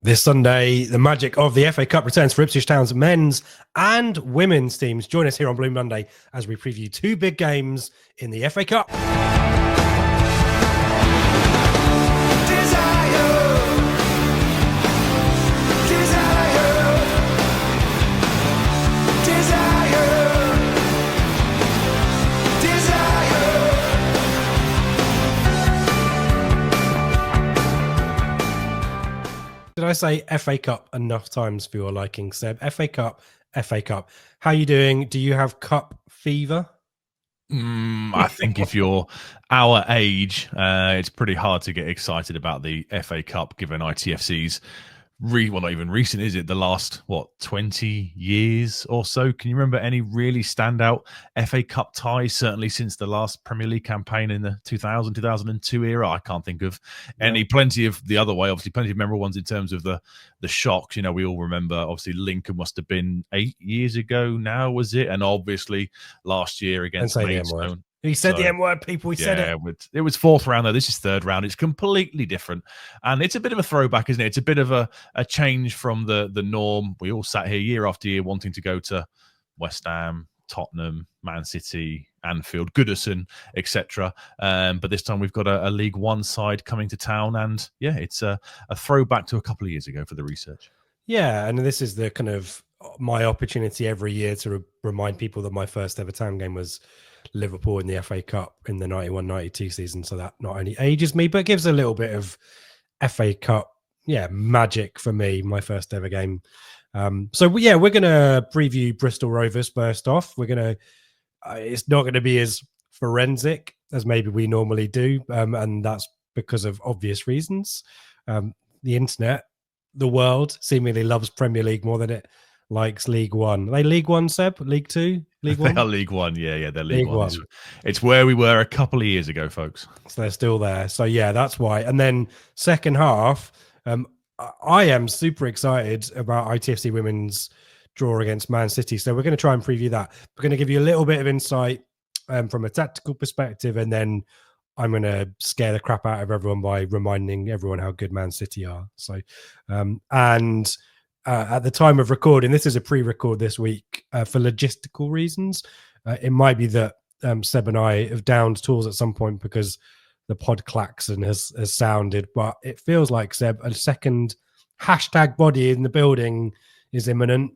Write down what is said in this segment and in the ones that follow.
This Sunday, the magic of the FA Cup returns for Ipswich Town's men's and women's teams. Join us here on Blue Monday as we preview two big games in the FA Cup. Did I say FA Cup enough times for your liking, Seb? FA Cup, FA Cup. How are you doing? Do you have cup fever? I think if you're our age, it's pretty hard to get excited about the FA Cup given ITFC's well, not even recent, is it? The last, 20 years or so? Can you remember any really standout FA Cup ties, certainly since the last Premier League campaign in the 2000, 2002 era? I can't think of any. Plenty of the other way, obviously, plenty of memorable ones in terms of the shocks. You know, we all remember, obviously, Lincoln must have been 8 years ago now, was it? And obviously, last year against Maidstone. He said the M word, people. He said it. It was fourth round, though. This is third round. It's completely different. And it's a bit of a throwback, isn't it? It's a bit of a change from the norm. We all sat here year after year wanting to go to West Ham, Tottenham, Man City, Anfield, Goodison, etc. But this time we've got a League One side coming to town. And yeah, it's a throwback to a couple of years ago for the research. Yeah, and this is the kind of my opportunity every year to remind people that my first ever town game was Liverpool in the FA Cup in the 91-92 season. So that not only ages me, but gives a little bit of FA Cup, magic for me, my first ever game. So we're going to preview Bristol Rovers first off. We're going to, it's not going to be as forensic as maybe we normally do. And that's because of obvious reasons. The internet, the world seemingly loves Premier League more than it likes League One. Are they League One, Seb? League Two? League One? They are League One. Yeah, they're League One. It's where we were a couple of years ago, folks. So they're still there. So yeah, that's why. And then second half, I am super excited about ITFC women's draw against Man City. So we're going to try and preview that. We're going to give you a little bit of insight from a tactical perspective, and then I'm going to scare the crap out of everyone by reminding everyone how good Man City are. So, at the time of recording, this is a pre-record this week for logistical reasons. It might be that Seb and I have downed tools at some point because the pod klaxon has sounded, but it feels like, Seb, a second hashtag body in the building is imminent.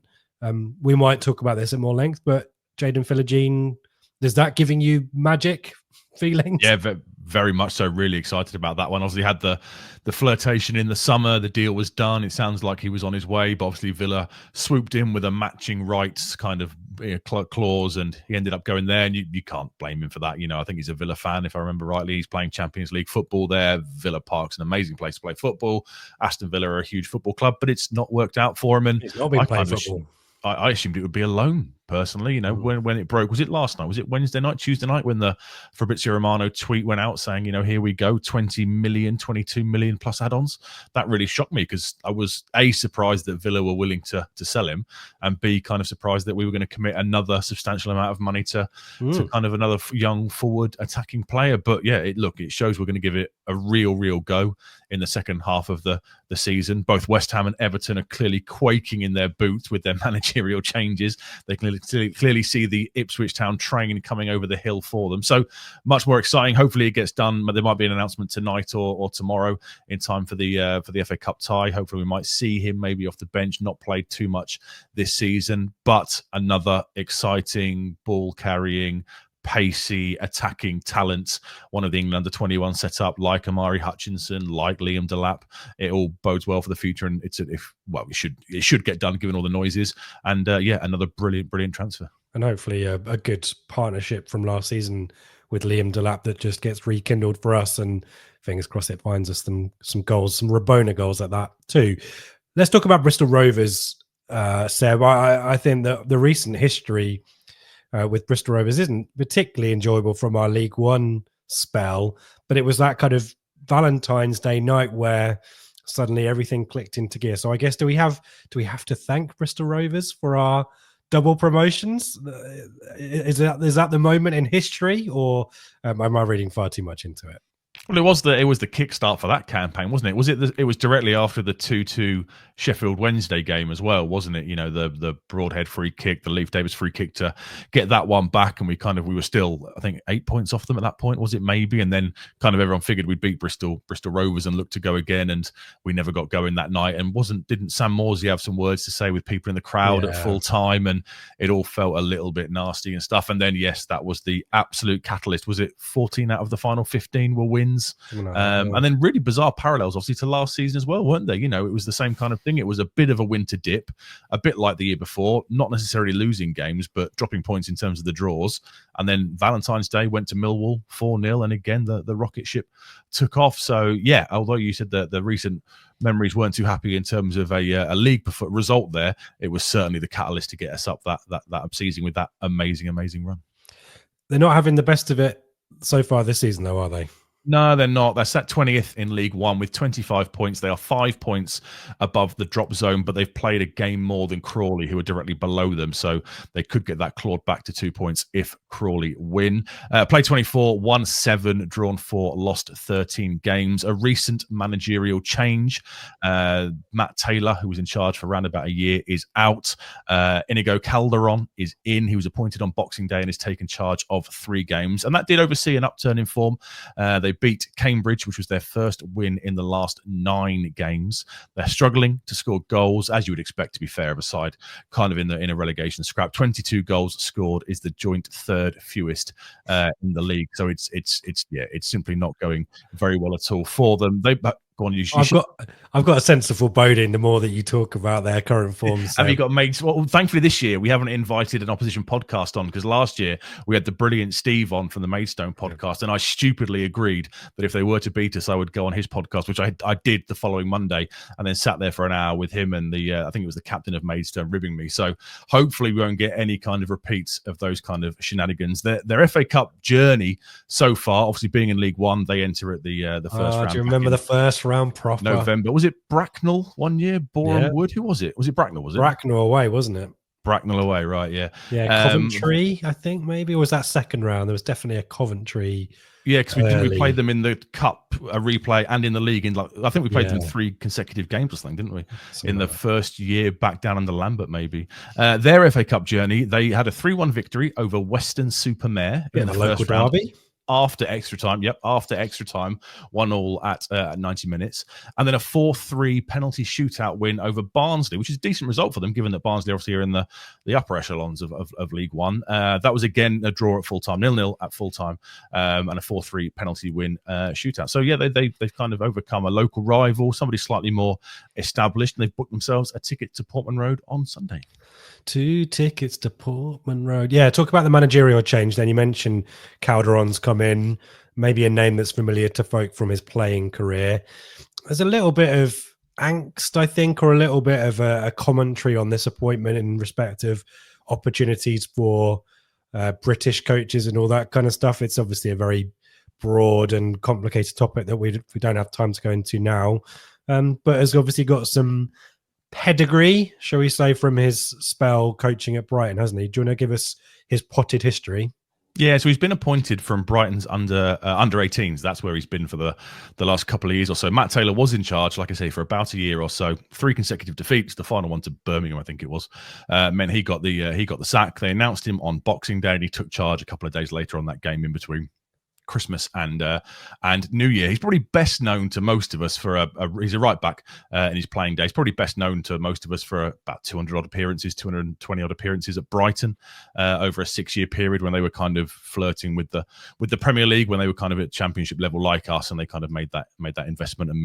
We might talk about this at more length, but Jayden Philogene, is that giving you magic feelings? Yeah, very much so. Really excited about that one. Obviously had the flirtation in the summer. The deal was done. It sounds like he was on his way, but obviously Villa swooped in with a matching rights kind of clause, and he ended up going there. And you can't blame him for that. You know, I think he's a Villa fan, if I remember rightly. He's playing Champions League football there. Villa Park's an amazing place to play football. Aston Villa are a huge football club, but it's not worked out for him. And he's not been playing football. I assumed it would be a loan, personally. You know, when it broke, was it last night? Was it Wednesday night, Tuesday night, when the Fabrizio Romano tweet went out saying, you know, here we go, 20 million, 22 million plus add-ons? That really shocked me because I was A, surprised that Villa were willing to sell him, and B, kind of surprised that we were going to commit another substantial amount of money to kind of another young forward attacking player. But yeah, it shows we're going to give it a real go in the second half of the season. Both West Ham and Everton are clearly quaking in their boots with their managerial changes. They clearly see the Ipswich Town train coming over the hill for them. So much more exciting. Hopefully it gets done. There might be an announcement tonight or tomorrow in time for the FA Cup tie. Hopefully we might see him maybe off the bench, not played too much this season, but another exciting ball carrying, pacey attacking talent, one of the England under-21 set up, like Amari Hutchinson, like Liam Delap. It all bodes well for the future, and it should get done given all the noises. And another brilliant transfer, and hopefully a good partnership from last season with Liam Delap that just gets rekindled for us, and fingers crossed it finds us some goals, some Rabona goals at that too. Let's talk about Bristol Rovers, Seb. I think that the recent history with Bristol Rovers isn't particularly enjoyable from our League One spell, but it was that kind of Valentine's Day night where suddenly everything clicked into gear. So I guess do we have to thank Bristol Rovers for our double promotions? Is that the moment in history, or am I reading far too much into it? Well, it was the kickstart for that campaign, wasn't it? It was directly after the 2-2 Sheffield Wednesday game as well, wasn't it? You know, the Broadhead free kick, the Leif Davis free kick to get that one back, and we were still, I think, 8 points off them at that point, was it maybe? And then kind of everyone figured we'd beat Bristol Rovers and look to go again, and we never got going that night. And didn't Sam Morsey have some words to say with people in the crowd at full time, and it all felt a little bit nasty and stuff. And then yes, that was the absolute catalyst. Was it 14 out of the final 15 were wins? And then really bizarre parallels, obviously, to last season as well, weren't they? You know, it was the same kind of thing. It was a bit of a winter dip, a bit like the year before, not necessarily losing games, but dropping points in terms of the draws. And then Valentine's Day went to Millwall 4-0, and again, the rocket ship took off. So, yeah, although you said that the recent memories weren't too happy in terms of a league result there, it was certainly the catalyst to get us up that season with that amazing run. They're not having the best of it so far this season, though, are they? No, they're not. They're sat 20th in League One with 25 points. They are 5 points above the drop zone, but they've played a game more than Crawley, who are directly below them. So they could get that clawed back to 2 points if Crawley win. Played 24, won 7, drawn 4, lost 13 games. A recent managerial change. Matt Taylor, who was in charge for around about a year, is out. Inigo Calderon is in. He was appointed on Boxing Day and has taken charge of 3 games. And that did oversee an upturn in form. They beat Cambridge, which was their first win in the last 9 games. They're struggling to score goals, as you would expect, to be fair, of a side kind of in a relegation scrap. 22 goals scored is the joint 3rd fewest in the league. So it's simply not going very well at all for them. Go on, I've got a sense of foreboding the more that you talk about their current form. So. Have you got mates? Well, thankfully this year we haven't invited an opposition podcast on, because last year we had the brilliant Steve on from the Maidstone podcast, and I stupidly agreed that if they were to beat us, I would go on his podcast, which I did the following Monday, and then sat there for an hour with him and I think it was the captain of Maidstone ribbing me. So hopefully we won't get any kind of repeats of those kind of shenanigans. Their FA Cup journey so far, obviously being in League One, they enter at the first round. Do you remember the first round proper? November. Was it Bracknell one year? Boreham Wood? Who was it? Was it Bracknell? Was it Bracknell away? Wasn't it? Bracknell away, right? Yeah. Yeah, Coventry. I think maybe, or was that second round? There was definitely a Coventry. Yeah, because we played them in the cup, a replay, and in the league. I think we played them in 3 consecutive games or something, didn't we? In the first year back down under Lambert, maybe. Their FA Cup journey, they had a 3-1 victory over Western-super-Mare in the local first round. derby. After extra time, 1-1 at 90 minutes. And then a 4-3 penalty shootout win over Barnsley, which is a decent result for them, given that Barnsley obviously are in the upper echelons of League One. That was again a draw at full-time, 0-0 at full-time, and a 4-3 penalty win shootout. So yeah, they've kind of overcome a local rival, somebody slightly more established, and they've booked themselves a ticket to Portman Road on Sunday. 2 tickets to Portman Road. Yeah, talk about the managerial change. Then you mentioned Calderon's come in, maybe a name that's familiar to folk from his playing career. There's a little bit of angst, I think, or a little bit of a commentary on this appointment in respect of opportunities for British coaches and all that kind of stuff. It's obviously a very broad and complicated topic that we don't have time to go into now, but has obviously got some pedigree, shall we say, from his spell coaching at Brighton, hasn't he? Do you want to give us his potted history? Yeah, so he's been appointed from Brighton's under 18s. That's where he's been for the last couple of years or so. Matt Taylor was in charge, like I say, for about a year or so. 3 consecutive defeats. The final one to Birmingham, I think it was, meant he got the sack. They announced him on Boxing Day, and he took charge a couple of days later on that game in between Christmas and New Year. He's probably best known to most of us for he's a right back in his playing days. Probably best known to most of us for about 200 odd appearances, 220 odd appearances at Brighton over a 6-year period when they were kind of flirting with the Premier League, when they were kind of at Championship level like us, and they kind of made that investment and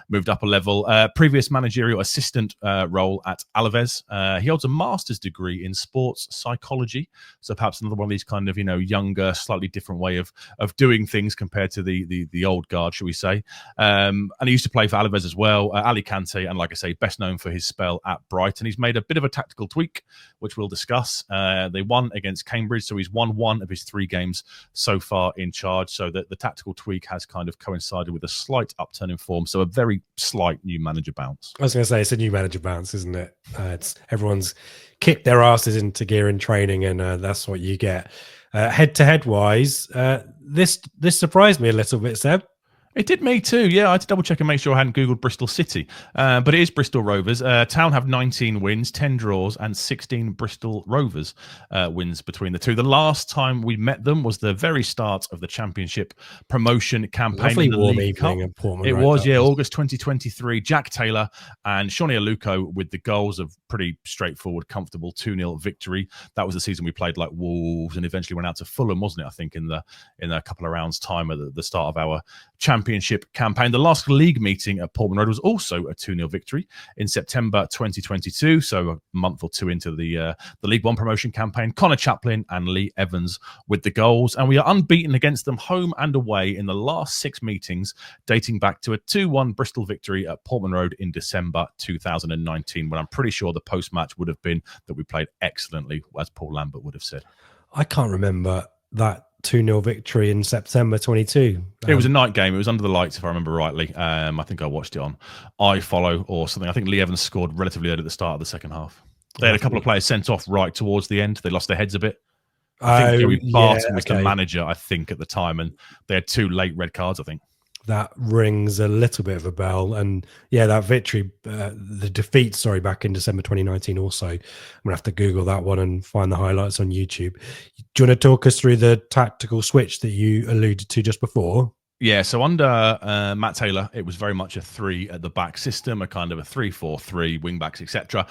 moved up a level. Previous managerial assistant role at Alaves. He holds a master's degree in sports psychology, so perhaps another one of these kind of younger, slightly different way of doing things compared to the old guard, shall we say. And he used to play for Alaves as well, Alicante, and like I say, best known for his spell at Brighton. He's made a bit of a tactical tweak, which we'll discuss. They won against Cambridge, so he's won 1 of his 3 games so far in charge, so that the tactical tweak has kind of coincided with a slight upturn in form, so a very slight new manager bounce. I was going to say, it's a new manager bounce, isn't it? It's everyone's kicked their asses into gear in training, and that's what you get. Head-to-head wise, this surprised me a little bit, Seb. It did me too. Yeah, I had to double check and make sure I hadn't Googled Bristol City. But it is Bristol Rovers. Town have 19 wins, 10 draws, and 16 Bristol Rovers wins between the two. The last time we met them was the very start of the Championship promotion campaign Lovely in the warm League Cup. evening at Portman It Road, was, yeah, August 2023. Jack Taylor and Shawnee Aluko with the goals of pretty straightforward, comfortable 2-0 victory. That was the season we played like Wolves and eventually went out to Fulham, wasn't it? I think in a couple of rounds' time at the start of our Championship campaign. The last league meeting at Portman Road was also a 2-0 victory in September 2022, so a month or two into the League One promotion campaign. Connor Chaplin and Lee Evans with the goals, and we are unbeaten against them home and away in the last 6 meetings, dating back to a 2-1 Bristol victory at Portman Road in December 2019, when I'm pretty sure the post-match would have been that we played excellently, as Paul Lambert would have said. I can't remember that 2-0 victory in September 22. It was a night game. It was under the lights, if I remember rightly. I think I watched it on iFollow or something. I think Lee Evans scored relatively early at the start of the second half. They had a couple of players sent off right towards the end. They lost their heads a bit. I think Joey Barton was the manager, I think, at the time, and they had 2 late red cards, I think. That rings a little bit of a bell. And yeah, that victory, the defeat, back in December 2019 also. I'm going to have to Google that one and find the highlights on YouTube. Do you want to talk us through the tactical switch that you alluded to just before? Yeah, so under Matt Taylor, it was very much a 3 at the back system, a kind of a 3-4-3, wing backs, etc.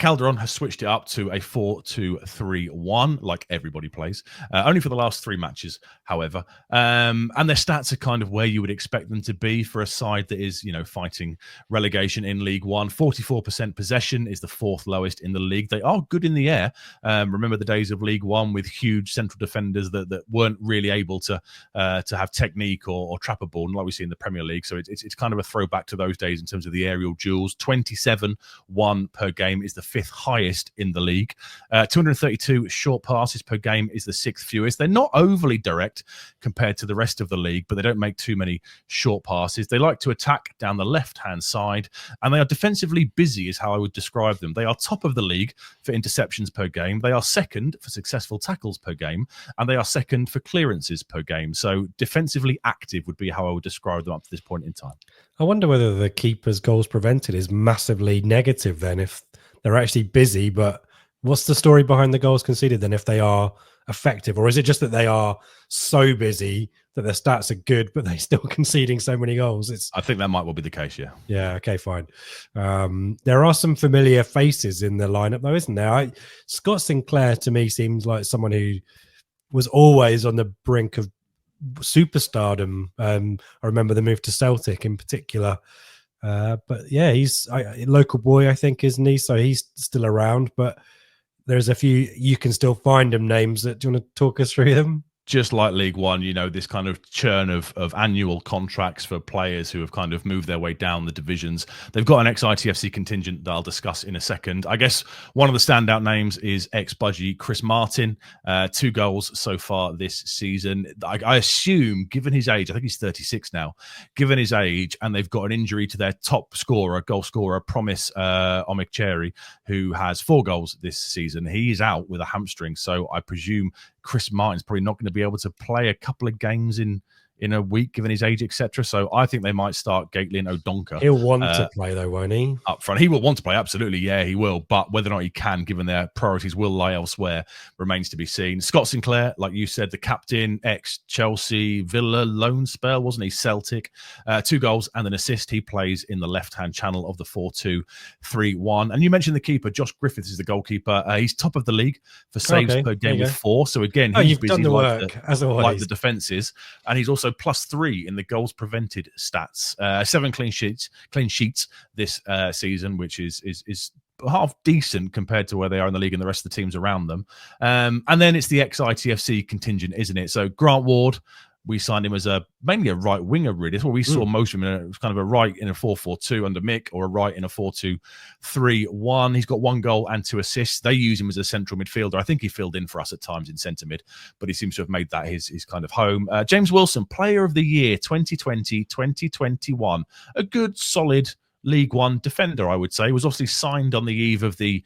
Calderon has switched it up to a 4-2-3-1, like everybody plays, only for the last 3 matches, however. And their stats are kind of where you would expect them to be for a side that is, fighting relegation in League One. 44% possession is the 4th lowest in the league. They are good in the air. Remember the days of League One with huge central defenders that weren't really able to have technique or trap a ball, like we see in the Premier League. So it's kind of a throwback to those days in terms of the aerial duels. 27-1 per game is the 5th highest in the league. 232 short passes per game is the 6th fewest. They're not overly direct compared to the rest of the league, but they don't make too many short passes. They like to attack down the left-hand side, and they are defensively busy is how I would describe them. They are top of the league for interceptions per game. They are second for successful tackles per game, and they are second for clearances per game. So defensively active would be how I would describe them up to this point in time. I wonder whether the keeper's goals prevented is massively negative then, if they're actually busy, but what's the story behind the goals conceded then if they are effective? Or is it just that they are so busy that their stats are good, but they're still conceding so many goals? I think that might well be the case, yeah. Yeah, okay, fine. There are some familiar faces in the lineup though, isn't there? Scott Sinclair to me seems like someone who was always on the brink of superstardom. I remember the move to Celtic in particular, but yeah, he's a local boy, I think, isn't he? So he's still around, but there's a few you can still find him names. Do you want to talk us through them? Just like League One, this kind of churn of annual contracts for players who have kind of moved their way down the divisions. They've got an ex-ITFC contingent that I'll discuss in a second. I guess one of the standout names is ex-Budgie Chris Martin. 2 goals so far this season. I assume, given his age, I think he's 36 now, given his age, and they've got an injury to their top scorer, goal scorer, Promise Omikcheri, who has 4 goals this season. He's out with a hamstring, so I presume Chris Martin's probably not going to be able to play a couple of games in a week, given his age, etc. So I think they might start Gately O'Donker. He'll want to play though, won't he? Up front. He will want to play, absolutely. Yeah, he will. But whether or not he can, given their priorities will lie elsewhere, remains to be seen. Scott Sinclair, like you said, the captain, ex-Chelsea, Villa, loan spell, wasn't he? Celtic. 2 goals and an assist. He plays in the left-hand channel of the 4-2-3-1. And you mentioned the keeper. Josh Griffiths is the goalkeeper. He's top of the league for saves per game with 4. So again, he's you've busy done the work, as always. Like the defences. And he's also +3 in the goals prevented stats. 7 clean sheets this season, which is half decent compared to where they are in the league and the rest of the teams around them. And then it's the ex-ITFC contingent, isn't it? So Grant Ward, we signed him as mainly a right winger, really. That's what we saw most of him in. It was kind of a right in a 4-4-2 under Mick, or a right in a 4-2-3-1. He's got 1 goal and 2 assists. They use him as a central midfielder. I think he filled in for us at times in centre mid, but he seems to have made that his kind of home. James Wilson, Player of the Year 2020-2021. A good, solid League One defender, I would say. Was obviously signed on the eve of the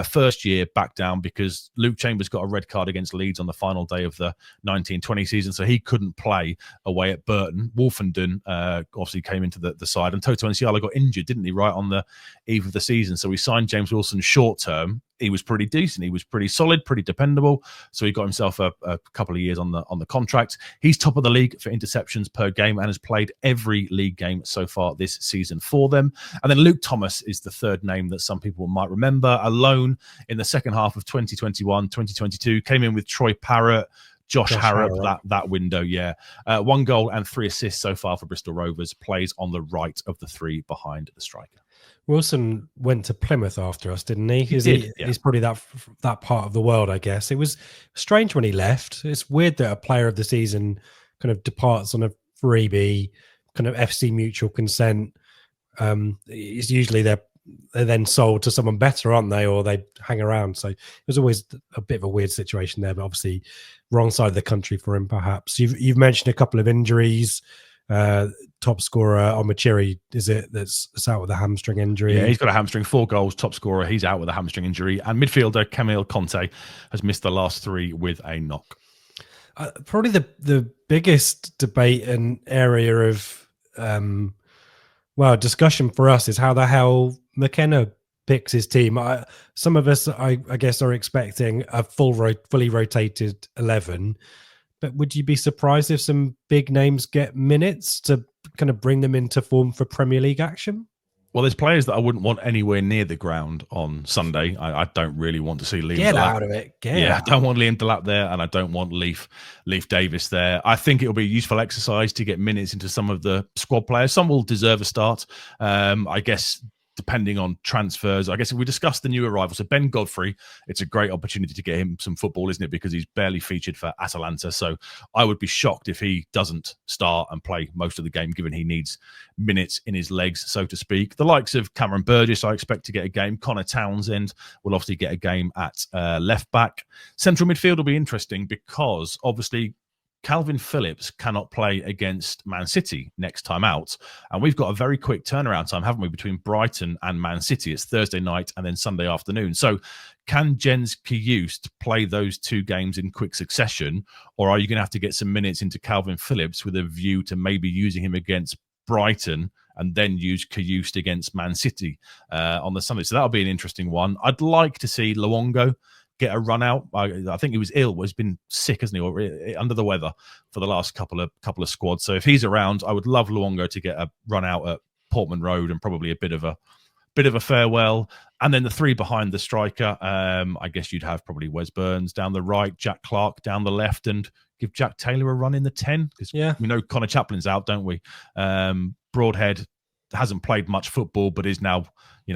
first year back down because Luke Chambers got a red card against Leeds on the final day of the 1920 season, so he couldn't play away at Burton. Wolfenden obviously came into the side, and Toto Nsiala got injured, didn't he, right on the eve of the season? So we signed James Wilson short term. He was pretty decent. He was pretty solid, pretty dependable. So he got himself a couple of years on the contract. He's top of the league for interceptions per game and has played every league game so far this season for them. And then Luke Thomas is the third name that some people might remember. Alone in the second half of 2021, 2022, came in with Troy Parrott, Josh Harrop, that window, yeah. 1 goal and 3 assists so far for Bristol Rovers. Plays on the right of the 3 behind the striker. Wilson went to Plymouth after us, didn't he? He did, yeah. He's probably that part of the world, I guess. It was strange when he left. It's weird that a player of the season kind of departs on a freebie, kind of FC mutual consent. It's usually they're then sold to someone better, aren't they? Or they hang around. So it was always a bit of a weird situation there, but obviously wrong side of the country for him, perhaps. You've mentioned a couple of injuries. Top scorer Omachiri, is it, that's out with a hamstring injury? Yeah, he's got a hamstring, 4 goals, top scorer. He's out with a hamstring injury. And midfielder Camille Conte has missed the last 3 with a knock. Probably the biggest debate and area of discussion for us is how the hell McKenna picks his team. Some of us, I guess, are expecting a fully rotated 11. But would you be surprised if some big names get minutes to kind of bring them into form for Premier League action? Well, there's players that I wouldn't want anywhere near the ground on Sunday. I don't really want to see Liam Get Delap. out of it. I don't want Liam Delap there, and I don't want Leif Davis there. I think it'll be a useful exercise to get minutes into some of the squad players. Some will deserve a start. I guess depending on transfers. I guess if we discuss the new arrivals, so Ben Godfrey, it's a great opportunity to get him some football, isn't it? Because he's barely featured for Atalanta. So I would be shocked if he doesn't start and play most of the game, given he needs minutes in his legs, so to speak. The likes of Cameron Burgess, I expect to get a game. Connor Townsend will obviously get a game at left back. Central midfield will be interesting because obviously Calvin Phillips cannot play against Man City next time out. And we've got a very quick turnaround time, haven't we, between Brighton and Man City? It's Thursday night and then Sunday afternoon. So can Jens Kjust play those 2 games in quick succession? Or are you going to have to get some minutes into Calvin Phillips with a view to maybe using him against Brighton and then use Kjust against Man City on the Sunday? So that'll be an interesting one. I'd like to see Luongo get a run out. I think he was ill. He's been sick, hasn't he, or under the weather for the last couple of squads. So if he's around, I would love Luongo to get a run out at Portman Road and probably a bit of a farewell. And then the 3 behind the striker, I guess you'd have probably Wes Burns down the right, Jack Clark down the left, and give Jack Taylor a run in the 10 because we know Connor Chaplin's out, don't we? Broadhead hasn't played much football, but is now,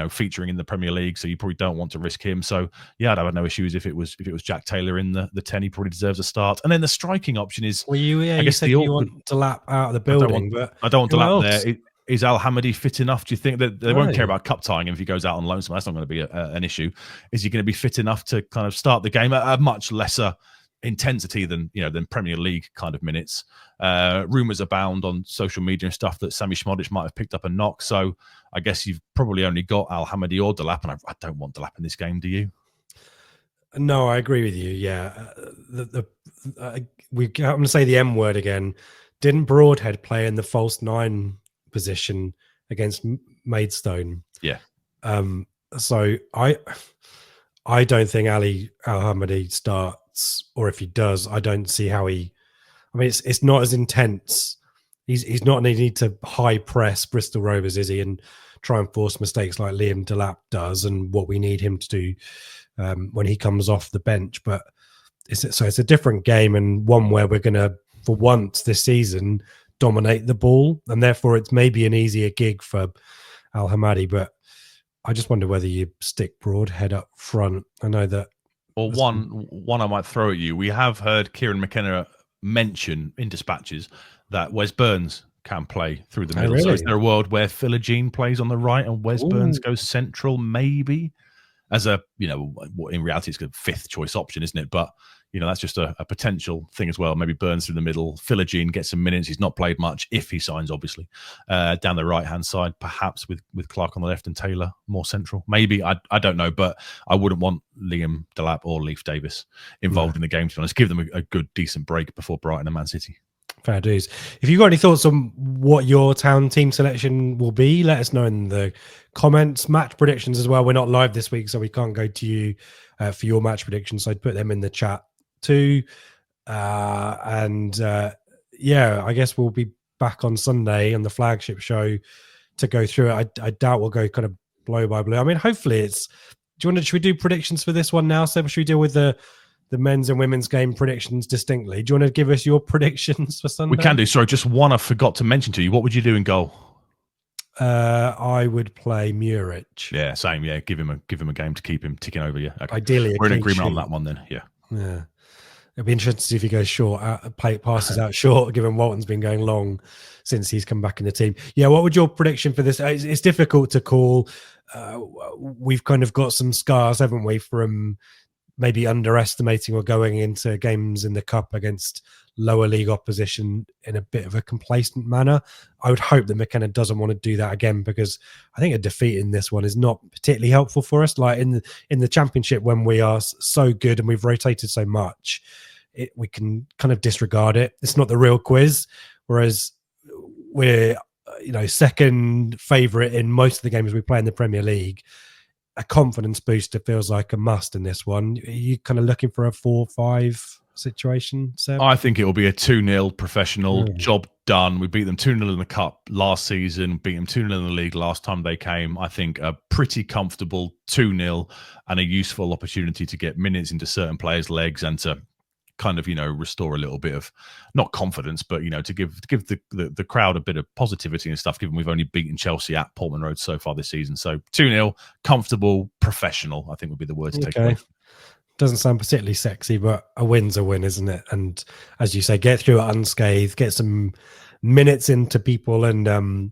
featuring in the Premier League, so you probably don't want to risk him. So yeah, I'd have no issues if it was Jack Taylor in the 10. He probably deserves a start. And then the striking option is, I guess you want Delap out of the building, I don't want Delap there. Is Al Hamadi fit enough? Do you think that they won't care about cup tying him if he goes out on loan? So that's not going to be an issue. Is he going to be fit enough to kind of start the game at a much lesser intensity than Premier League kind of minutes? Rumours abound on social media and stuff that Sami Šmodić might have picked up a knock. So I guess you've probably only got Al Hamadi or Delap, and I don't want Delap in this game. Do you? No, I agree with you. Yeah, I'm going to say the M word again. Didn't Broadhead play in the false 9 position against Maidstone? Yeah. So I don't think Al Hamadi starts, or if he does, I don't see how he. I mean, it's not as intense. He's not need to high press Bristol Rovers, is he, and try and force mistakes like Liam Delap does, and what we need him to do when he comes off the bench. But it's a different game, and one where we're going to, for once this season, dominate the ball, and therefore it's maybe an easier gig for Al Hamadi. But I just wonder whether you stick Broadhead up front. I know that. Well, one I might throw at you. We have heard Kieran McKenna mention in dispatches that Wes Burns can play through the middle. Really? So is there a world where Philogene plays on the right and Wes Burns goes central, maybe? As a, in reality, it's a 5th choice option, isn't it? But that's just a potential thing as well. Maybe Burns through the middle. Philogene gets some minutes. He's not played much if he signs, obviously. Down the right-hand side, perhaps with Clark on the left and Taylor more central. Maybe, I don't know, but I wouldn't want Liam Delap or Leif Davis involved in the game, to be honest. Give them a good, decent break before Brighton and Man City. Fair dues. If you've got any thoughts on what your town team selection will be, let us know in the comments. Match predictions as well. We're not live this week, so we can't go to you for your match predictions. So I'd put them in the chat too. I guess we'll be back on Sunday on the Flagship show to go through it. I doubt we'll go kind of blow by blow. I mean, hopefully it's... should we do predictions for this one now? So should we deal with the men's and women's game predictions distinctly? Do you want to give us your predictions for Sunday? We can do. Sorry, just one I forgot to mention to you. What would you do in goal? I would play Muric. Yeah, same. Yeah, give him a game to keep him ticking over. Yeah, okay. Ideally, we're in agreement on that one then. Yeah. It'd be interesting to see if he goes short, passes out short, given Walton's been going long since he's come back in the team. Yeah, what would your prediction for this? It's difficult to call. We've kind of got some scars, haven't we, from maybe underestimating or going into games in the cup against lower league opposition in a bit of a complacent manner. I would hope that McKenna doesn't want to do that again, because I think a defeat in this one is not particularly helpful for us. Like in the championship, when we are so good and we've rotated so much, we can kind of disregard it. It's not the real quiz. Whereas we're, second favourite in most of the games we play in the Premier League. A confidence booster feels like a must in this one. Are you kind of looking for a 4-5 situation, Seb? I think it will be a 2-0 professional job done. We beat them 2-0 in the cup last season, beat them 2-0 in the league last time they came. I think a pretty comfortable 2-0 and a useful opportunity to get minutes into certain players' legs and to kind of, restore a little bit of, not confidence, but, to give the crowd a bit of positivity and stuff, given we've only beaten Chelsea at Portman Road so far this season. So 2-0, comfortable, professional, I think would be the word to take away. Doesn't sound particularly sexy, but a win's a win, isn't it? And as you say, get through it unscathed, get some minutes into people and,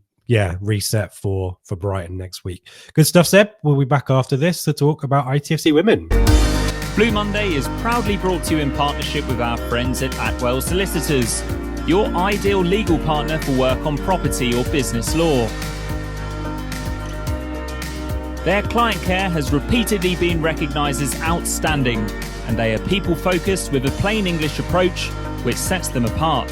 reset for Brighton next week. Good stuff, Seb. We'll be back after this to talk about ITFC Women. Blue Monday is proudly brought to you in partnership with our friends at Atwell Solicitors, your ideal legal partner for work on property or business law. Their client care has repeatedly been recognised as outstanding, and they are people-focused with a plain English approach which sets them apart.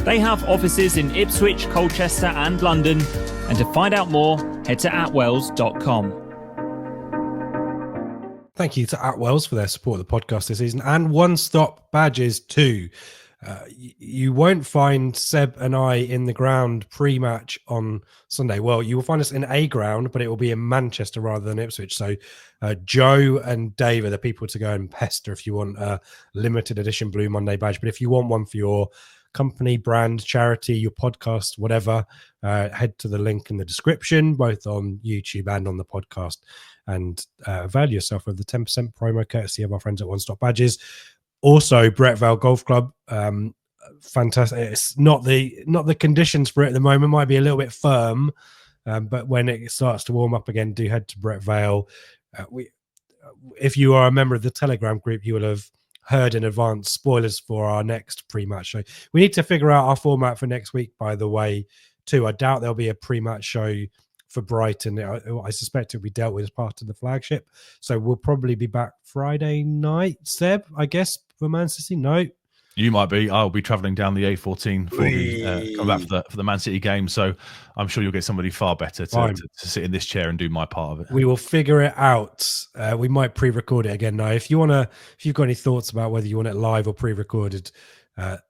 They have offices in Ipswich, Colchester and London, and to find out more, head to atwells.com. Thank you to Atwells for their support of the podcast this season, and One Stop Badges too. You won't find Seb and I in the ground pre-match on Sunday. Well, you will find us in a ground, but it will be in Manchester rather than Ipswich. So Joe and Dave are the people to go and pester if you want a limited edition Blue Monday badge. But if you want one for your company, brand, charity, your podcast, whatever, head to the link in the description, both on YouTube and on the podcast, and avail yourself of the 10% promo courtesy of our friends at One Stop Badges. Also, Brett Vale Golf Club, fantastic. It's not the conditions for it at the moment, might be a little bit firm, but when it starts to warm up again, do head to Brett Vale. If you are a member of the Telegram group, you will have heard in advance spoilers for our next pre-match show. We need to figure out our format for next week, by the way, too. I doubt there'll be a pre-match show for Brighton. I suspect it'll be dealt with as part of the Flagship. So we'll probably be back Friday night, Seb, I guess, for Man City. No, you might be. I'll be travelling down the A14 coming back for the Man City game. So I'm sure you'll get somebody far better to sit in this chair and do my part of it. We will figure it out. We might pre-record it again now. If you've got any thoughts about whether you want it live or pre-recorded,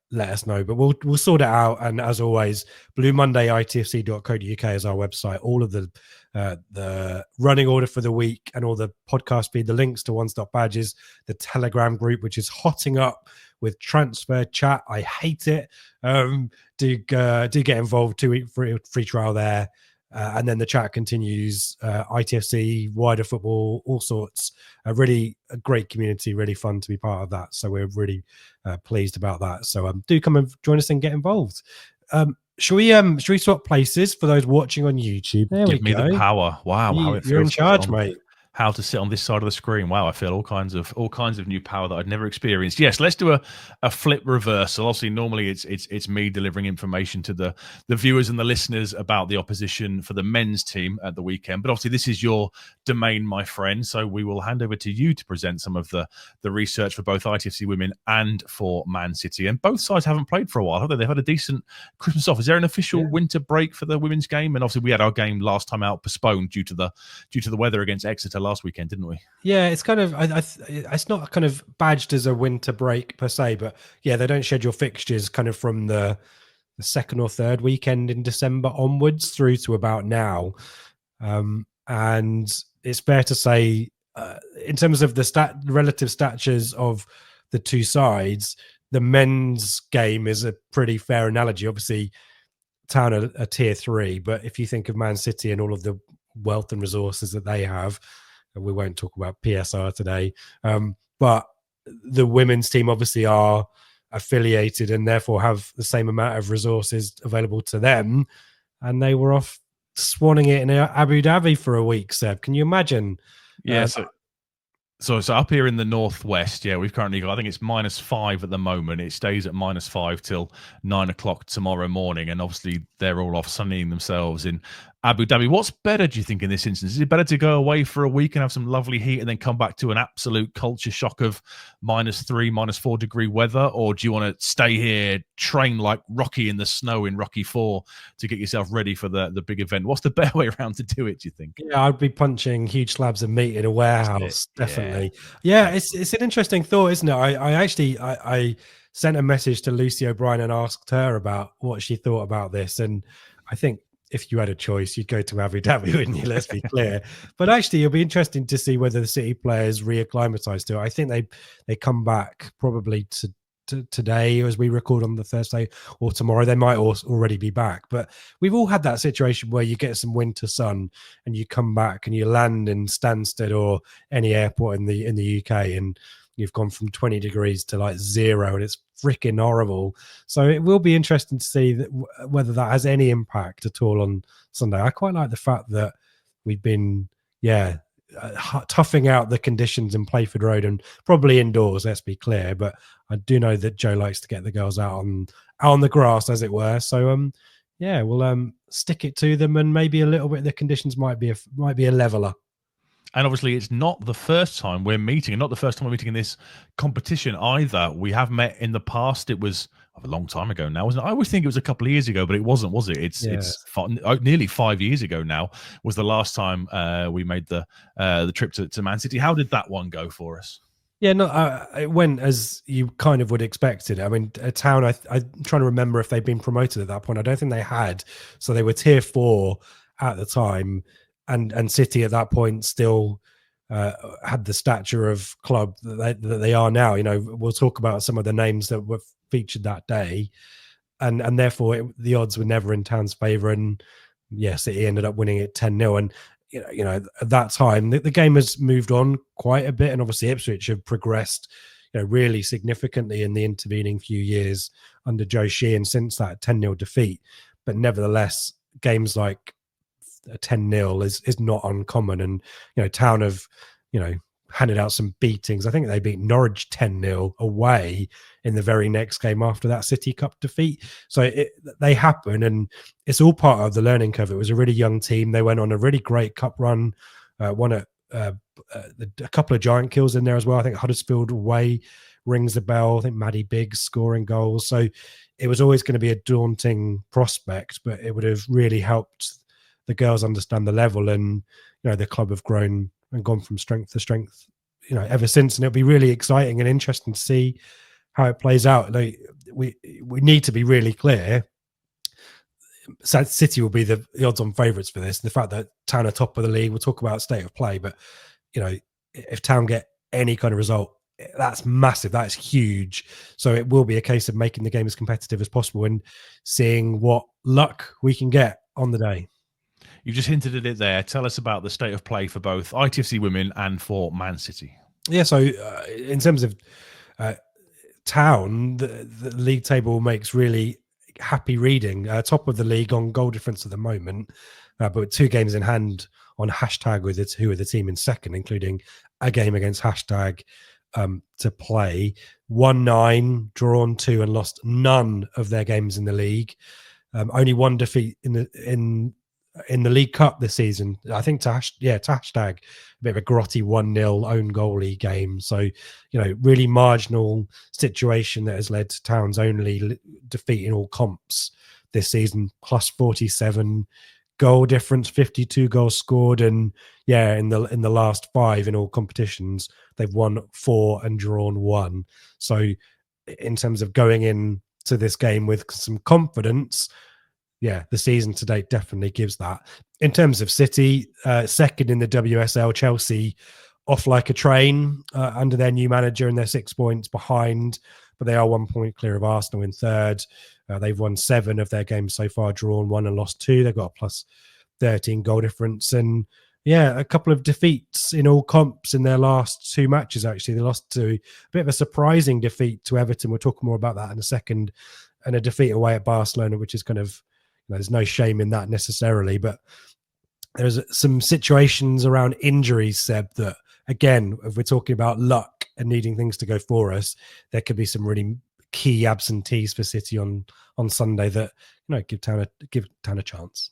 let us know, but we'll sort it out. And as always, bluemondayitfc.co.uk is our website. All of the running order for the week and all the podcast feed, the links to One Stop Badges, the Telegram group, which is hotting up with transfer chat. I hate it. Do get involved. 2-week free trial there. And then the chat continues, ITFC, wider football, all sorts. Really a great community, really fun to be part of that. So we're really pleased about that. So do come and join us and get involved. Should we swap places for those watching on YouTube? There Give me the power. Wow. You're in charge, mate. how to sit on this side of the screen. Wow, I feel all kinds of new power that I'd never experienced. Yes, let's do a flip reversal. Obviously, normally it's me delivering information to the viewers and the listeners about the opposition for the men's team at the weekend. But obviously, this is your domain, my friend. So we will hand over to you to present some of the research for both ITFC Women and for Man City. And both sides haven't played for a while, have they? They've had a decent Christmas off. Is there an official winter break for the women's game? And obviously, we had our game last time out postponed due to the weather against Exeter last weekend, didn't we? Yeah, it's kind of it's not kind of badged as a winter break per se, but yeah, they don't schedule fixtures kind of from the second or third weekend in December onwards through to about now, and it's fair to say, in terms of the relative statures of the two sides, the men's game is a pretty fair analogy. Obviously, Town are tier 3, but if you think of Man City and all of the wealth and resources that they have, we won't talk about PSR today, but the women's team obviously are affiliated and therefore have the same amount of resources available to them, and they were off swanning it in Abu Dhabi for a week. Seb, can you imagine? Yeah, so up here in the northwest, yeah, we've currently got, I think it's -5 at the moment. It stays at -5 till 9 o'clock tomorrow morning, and obviously they're all off sunning themselves in Abu Dhabi. What's better, do you think, in this instance? Is it better to go away for a week and have some lovely heat and then come back to an absolute culture shock of -3, -4 degree weather? Or do you want to stay here, train like Rocky in the snow in Rocky 4 to get yourself ready for the big event? What's the better way around to do it, do you think? Yeah, I'd be punching huge slabs of meat in a warehouse, definitely. Yeah, it's an interesting thought, isn't it? I actually sent a message to Lucy O'Brien and asked her about what she thought about this, and I think if you had a choice, you'd go to Abu Dhabi, wouldn't you? Let's be clear. But actually, it'll be interesting to see whether the City players reacclimatise to it. I think they come back probably to today as we record on the Thursday, or tomorrow. They might already be back. But we've all had that situation where you get some winter sun and you come back and you land in Stansted or any airport in the UK, and you've gone from 20 degrees to like 0, and it's freaking horrible. So it will be interesting to see whether that has any impact at all on Sunday. I quite like the fact that we've been, toughing out the conditions in Playford Road, and probably indoors, let's be clear. But I do know that Joe likes to get the girls out on the grass, as it were. So we'll stick it to them, and maybe a little bit of the conditions might be a leveler. And obviously, it's not the first time we're meeting, and not the first time we're meeting in this competition either. We have met in the past. It was a long time ago now, wasn't it? I always think it was a couple of years ago, but it wasn't, was it? It's nearly 5 years ago now was the last time we made the trip to Man City. How did that one go for us? Yeah, no, it went as you kind of would expect it. I mean, a Town, I'm trying to remember if they'd been promoted at that point. I don't think they had. So they were tier 4 at the time. And City at that point still had the stature of club that they are now. You know, we'll talk about some of the names that were featured that day, and therefore the odds were never in Town's favour. And yes, City ended up winning it 10-0. And you know, at that time the game has moved on quite a bit, and obviously Ipswich have progressed, really significantly in the intervening few years under Joe Sheehan since that 10-0 defeat. But nevertheless, games like a 10-0 is not uncommon, and Town have handed out some beatings. I think they beat Norwich 10-0 away in the very next game after that City Cup defeat. So they happen, and it's all part of the learning curve. It was a really young team. They went on a really great cup run, won a couple of giant kills in there as well. I think Huddersfield away rings the bell. I think Maddie Biggs scoring goals. So it was always going to be a daunting prospect, but it would have really helped the girls understand the level, and the club have grown and gone from strength to strength ever since, and it'll be really exciting and interesting to see how it plays out. We need to be really clear. City will be the odds-on favourites for this. The fact that Town are top of the league, we'll talk about state of play, but if Town get any kind of result, that's massive. That's huge. So it will be a case of making the game as competitive as possible and seeing what luck we can get on the day. You just hinted at it there. Tell us about the state of play for both ITFC Women and for Man City. Yeah, so in terms of Town, the league table makes really happy reading. Top of the league on goal difference at the moment, but with 2 games in hand on hashtag with it, who are the team in second, including a game against hashtag to play. 1-9, drawn 2, and lost none of their games in the league. Only one defeat in the League Cup this season. I think to hashtag, a bit of a grotty 1-0 own goalie game. So, really marginal situation that has led to Town's only defeat in all comps this season, plus 47 goal difference, 52 goals scored, and in the last 5 in all competitions, they've won 4 and drawn 1. So in terms of going in to this game with some confidence, the season to date definitely gives that. In terms of City, second in the WSL, Chelsea off like a train under their new manager, and they're 6 points behind, but they are 1 point clear of Arsenal in third. They've won 7 of their games so far, drawn 1 and lost 2. They've got a plus 13 goal difference, and a couple of defeats in all comps in their last 2 matches. Actually, they lost to a bit of a surprising defeat to Everton. We'll talk more about that in a second, and a defeat away at Barcelona, which is kind of, there's no shame in that necessarily, but there's some situations around injuries, Seb, that again, if we're talking about luck and needing things to go for us, there could be some really key absentees for City on Sunday that give Town a chance.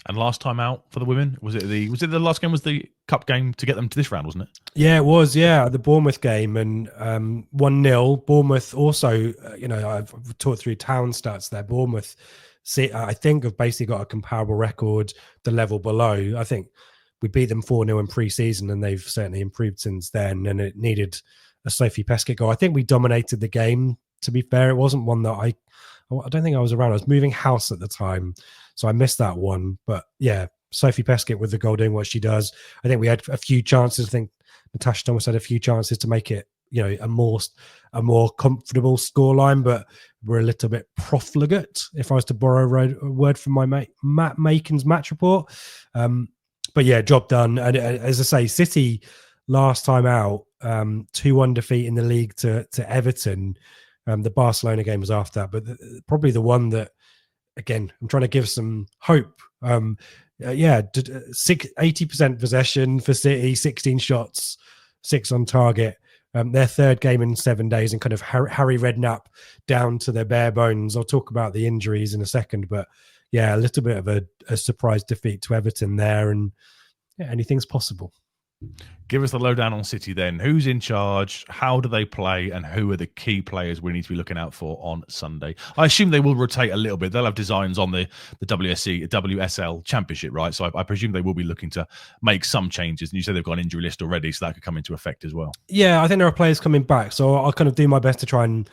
And last time out for the women, was it the last game was the cup game to get them to this round, wasn't it? Yeah, it was. Yeah, the Bournemouth game, and 1-0. Bournemouth also, I've talked through Town stats there. Bournemouth, I think, have basically got a comparable record, the level below. I think we beat them 4-0 in pre-season, and they've certainly improved since then. And it needed a Sophie Pescott goal. I think we dominated the game. To be fair, it wasn't one that I don't think I was around. I was moving house at the time, so I missed that one. But Sophie Pescott with the goal, doing what she does. I think we had a few chances. I think Natasha Thomas had a few chances to make it, a more comfortable scoreline, but we're a little bit profligate, if I was to borrow a word from my mate Matt Macon's match report. But job done. And as I say, City last time out, 2-1 defeat in the league to Everton. The Barcelona game was after that, but probably the one that, again, I'm trying to give some hope. 80% possession for City, 16 shots, 6 on target. Their third game in 7 days, and kind of Harry Redknapp down to their bare bones. I'll talk about the injuries in a second, but a little bit of a surprise defeat to Everton there, and anything's possible. Give us the lowdown on City then. Who's in charge? How do they play? And who are the key players we need to be looking out for on Sunday? I assume they will rotate a little bit. They'll have designs on the WSL Championship, right? So I presume they will be looking to make some changes. And you said they've got an injury list already, so that could come into effect as well. Yeah, I think there are players coming back. So I'll kind of do my best to try and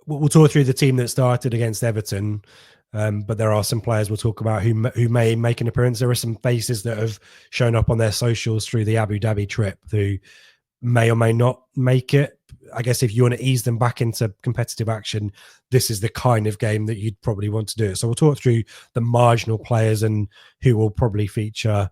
we'll talk through the team that started against Everton. But there are some players we'll talk about who may make an appearance. There are some faces that have shown up on their socials through the Abu Dhabi trip who may or may not make it. I guess if you want to ease them back into competitive action, this is the kind of game that you'd probably want to do it. So we'll talk through the marginal players and who will probably feature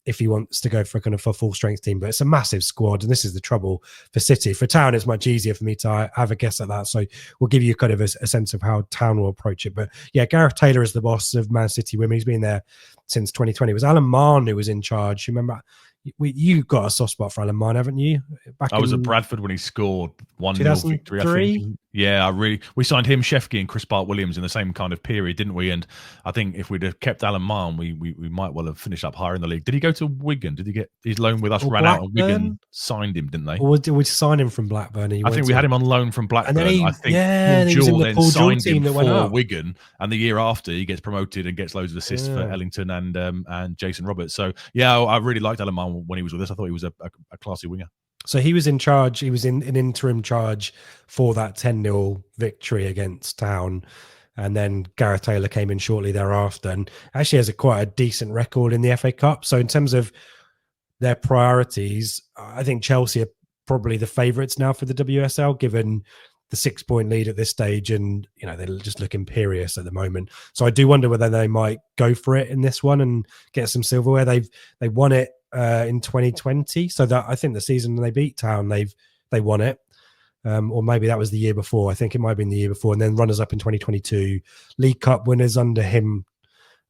if he wants to go for a kind of a full strength team. But it's a massive squad, and this is the trouble for City. For Town, it's much easier for me to have a guess at that. So we'll give you kind of a sense of how Town will approach it. But Gareth Taylor is the boss of Man City Women. He's been there since 2020. It was Alan Mahon who was in charge. You remember? You got a soft spot for Alan Mahon, haven't you? I was at Bradford when he scored 1-0 victory, I think. Yeah, we signed him, Shefke, and Chris Bart-Williams in the same kind of period, didn't we? And I think if we'd have kept Alan Mahon, we might well have finished up higher in the league. Did he go to Wigan? Did he get his loan with us ran out, and Wigan signed him, didn't they? Or did we sign him from Blackburn? I think we had him on loan from Blackburn. And then I think he was in the Paul Jewell team that went for up. Wigan, and the year after he gets promoted and gets loads of assists for Ellington and Jason Roberts. So I really liked Alan Mahon when he was with us. I thought he was a classy winger. So he was in charge. He was in an interim charge for that 10-0 victory against Town. And then Gareth Taylor came in shortly thereafter and actually has quite a decent record in the FA Cup. So in terms of their priorities, I think Chelsea are probably the favourites now for the WSL, given the 6-point lead at this stage. And, they just look imperious at the moment. So I do wonder whether they might go for it in this one and get some silverware. They won it in 2020, so that I think the season they beat Town, they won it, or maybe that was the year before. I think it might have been the year before, and then runners up in 2022, League Cup winners under him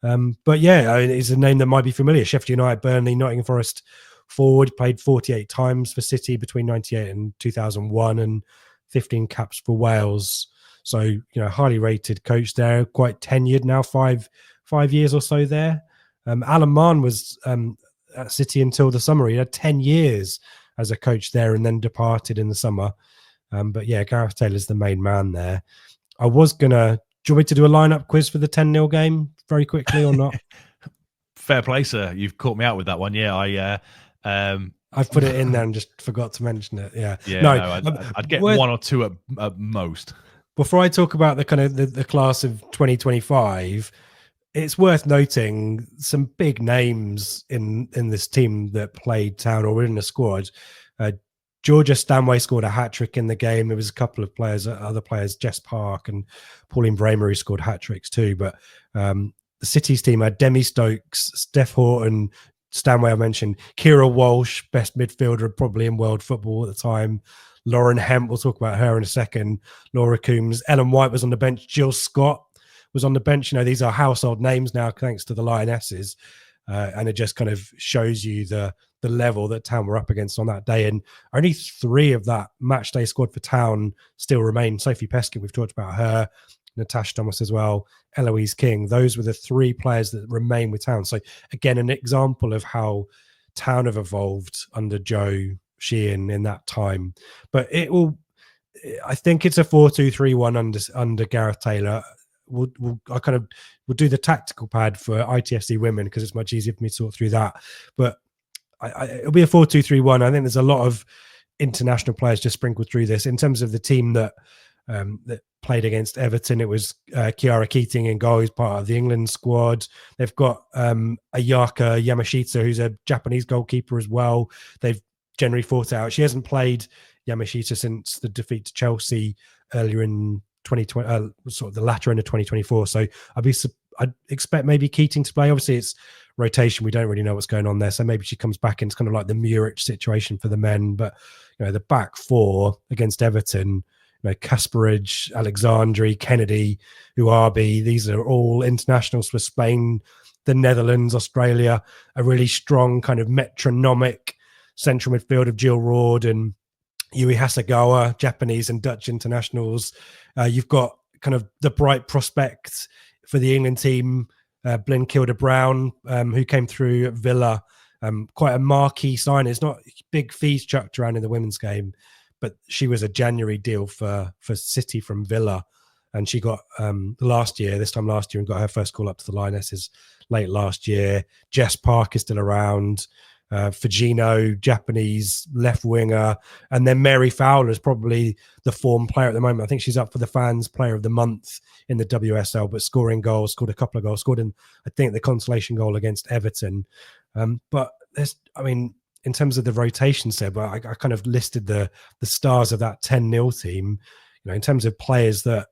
But yeah, it's a name that might be familiar. Sheffield United, Burnley, Nottingham Forest forward, played 48 times for City between 98 and 2001 and 15 caps for Wales. So, highly rated coach there, quite tenured now, five years or so there. Alan Mahon was at City until the summer. He had 10 years as a coach there and then departed in the summer. But yeah, Gareth Taylor's the main man there. I was going to... Do you want me to do a lineup quiz for the 10-0 game very quickly or not? Fair play, sir. You've caught me out with that one. Yeah, I've put it in there and just forgot to mention it. Yeah. I'd get one or two at most. Before I talk about the kind of the class of 2025, it's worth noting some big names in this team that played Town or were in the squad. Georgia Stanway scored a hat-trick in the game. There was a couple of players, other players, Jess Park and Pauline Bramer, who scored hat-tricks too. But the City's team had Demi Stokes, Steph Horton, Stanway I mentioned, Kira Walsh, best midfielder probably in world football at the time. Lauren Hemp, we'll talk about her in a second. Laura Coombs, Ellen White was on the bench. Jill Scott was on the bench. These are household names now thanks to the Lionesses. And it just kind of shows you the level that Town were up against on that day. And only 3 of that match day squad for Town still remain. Sophie Peskin, we've talked about her, Natasha Thomas as well, Eloise King. Those were the 3 players that remain with Town. So again, an example of how Town have evolved under Joe Sheehan in that time. But I think it's a 4-2-3-1 under Gareth Taylor. We'll do the tactical pad for ITFC women because it's much easier for me to sort through that. But it'll be a 4-2-3-1. I think there's a lot of international players just sprinkled through this. In terms of the team that played against Everton, it was Kiara Keating in goal, who's part of the England squad. They've got Ayaka Yamashita, who's a Japanese goalkeeper as well. They've generally fought out. She hasn't played, Yamashita, since the defeat to Chelsea earlier in 2020, sort of the latter end of 2024. So I'd expect maybe Keating to play. Obviously, it's rotation. We don't really know what's going on there. So maybe she comes back and it's kind of like the Muric situation for the men. But, the back 4 against Everton, Kasparov, Alexandri, Kennedy, Uabi, these are all internationals for Spain, the Netherlands, Australia, a really strong kind of metronomic central midfield of Jill Rord and Yui Hasegawa, Japanese and Dutch internationals. You've got kind of the bright prospect for the England team, Blynn Kilder-Brown, who came through at Villa. Quite a marquee sign. It's not big fees chucked around in the women's game, but she was a January deal for City from Villa. And she got this time last year, and got her first call up to the Lionesses late last year. Jess Park is still around. Fujino, Japanese left winger, and then Mary Fowler is probably the form player at the moment. I think she's up for the Fans Player of the Month in the WSL, but scoring goals, scored a couple of goals, scored in, I think, the consolation goal against Everton. But in terms of the rotations there, but I kind of listed the stars of that 10-0 team. In terms of players that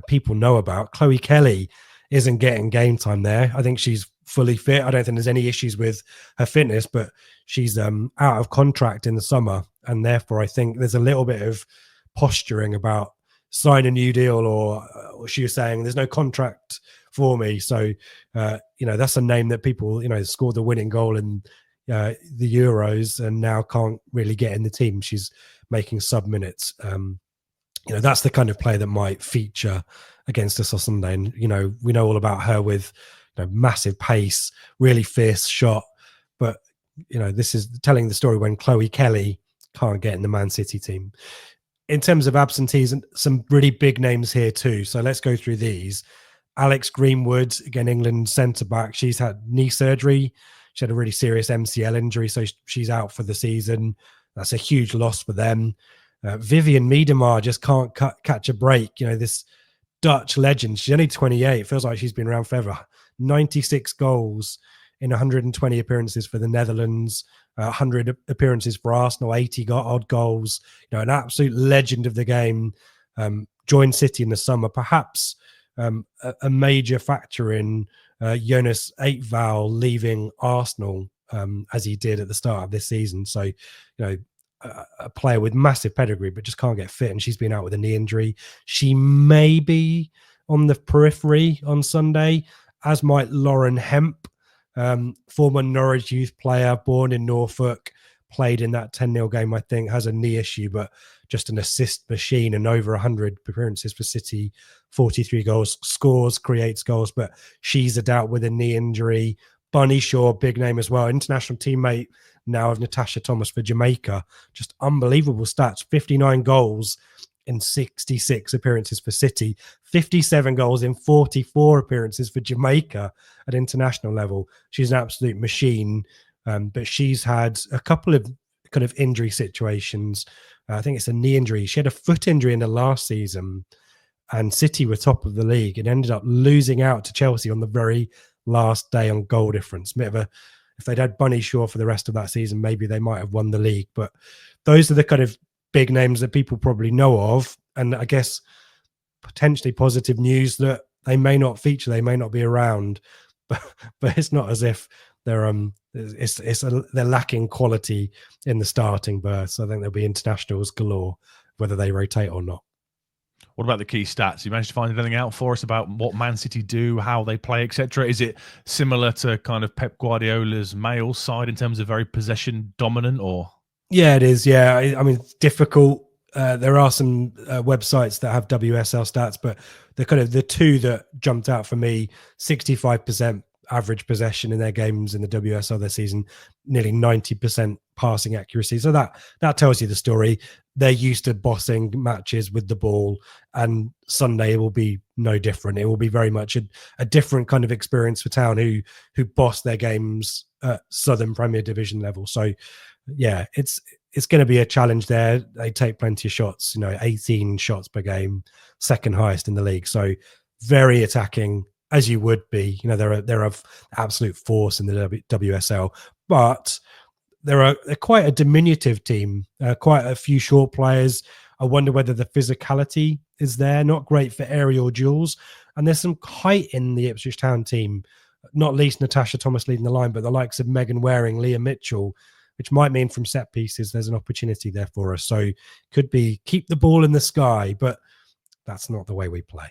people know about, Chloe Kelly isn't getting game time there. I think she's fully fit. I don't think there's any issues with her fitness, but she's out of contract in the summer, and therefore I think there's a little bit of posturing about sign a new deal, or she was saying there's no contract for me. So that's a name that people scored the winning goal in the Euros and now can't really get in the team. She's making sub minutes. That's the kind of player that might feature against us on Sunday. And we know all about her with massive pace, really fierce shot. But, this is telling the story when Chloe Kelly can't get in the Man City team. In terms of absentees, and some really big names here too. So let's go through these. Alex Greenwood, again, England centre-back. She's had knee surgery. She had a really serious MCL injury, so she's out for the season. That's a huge loss for them. Vivian Miedemar just can't catch a break. This Dutch legend. She's only 28. Feels like she's been around forever. 96 goals in 120 appearances for the Netherlands, 100 appearances for Arsenal, 80 odd goals. An absolute legend of the game. Joined City in the summer. Perhaps a major factor in Jonas Eitvall leaving Arsenal as he did at the start of this season. So, a player with massive pedigree, but just can't get fit. And she's been out with a knee injury. She may be on the periphery on Sunday. as might Lauren Hemp, former Norwich youth player, born in Norfolk, played in that 10-0 game, I think, has a knee issue, but just an assist machine and over 100 appearances for City, 43 goals, scores, creates goals, but she's a doubt with a knee injury. Bunny Shaw, big name as well, international teammate now of Natasha Thomas for Jamaica. Just unbelievable stats, 59 goals in 66 appearances for City, 57 goals in 44 appearances for Jamaica at international level. She's an absolute machine, but she's had a couple of kind of injury situations. I think it's a knee injury. She had a foot injury in the last season, and City were top of the league and ended up losing out to Chelsea on the very last day on goal difference. If they'd had Bunny Shaw for the rest of that season, maybe they might have won the league. But those are the kind of big names that people probably know of, and I guess potentially positive news that they may not feature, they may not be around, but it's not as if they're they're lacking quality in the starting berth. So I think there'll be internationals galore, whether they rotate or not. What about the key stats? You managed to find anything out for us about what Man City do, how they play, etc.? Is it similar to kind of Pep Guardiola's male side in terms of very possession dominant, or? Yeah, it is. Yeah, I mean, it's difficult. There are some websites that have WSL stats, but the two that jumped out for me: 65% average possession in their games in the WSL this season, nearly 90% passing accuracy. So that tells you the story. They're used to bossing matches with the ball, and Sunday will be no different. It will be very much a different kind of experience for Town, who boss their games at Southern Premier Division level. So yeah, it's going to be a challenge there. They take plenty of shots, 18 shots per game, second highest in the league. So very attacking, as you would be. They're an absolute force in the WSL, but they're quite a diminutive team, quite a few short players. I wonder whether the physicality is there. Not great for aerial duels. And there's some height in the Ipswich Town team, not least Natasha Thomas leading the line, but the likes of Megan Waring, Leah Mitchell, which might mean from set pieces there's an opportunity there for us. So could be keep the ball in the sky, but that's not the way we play.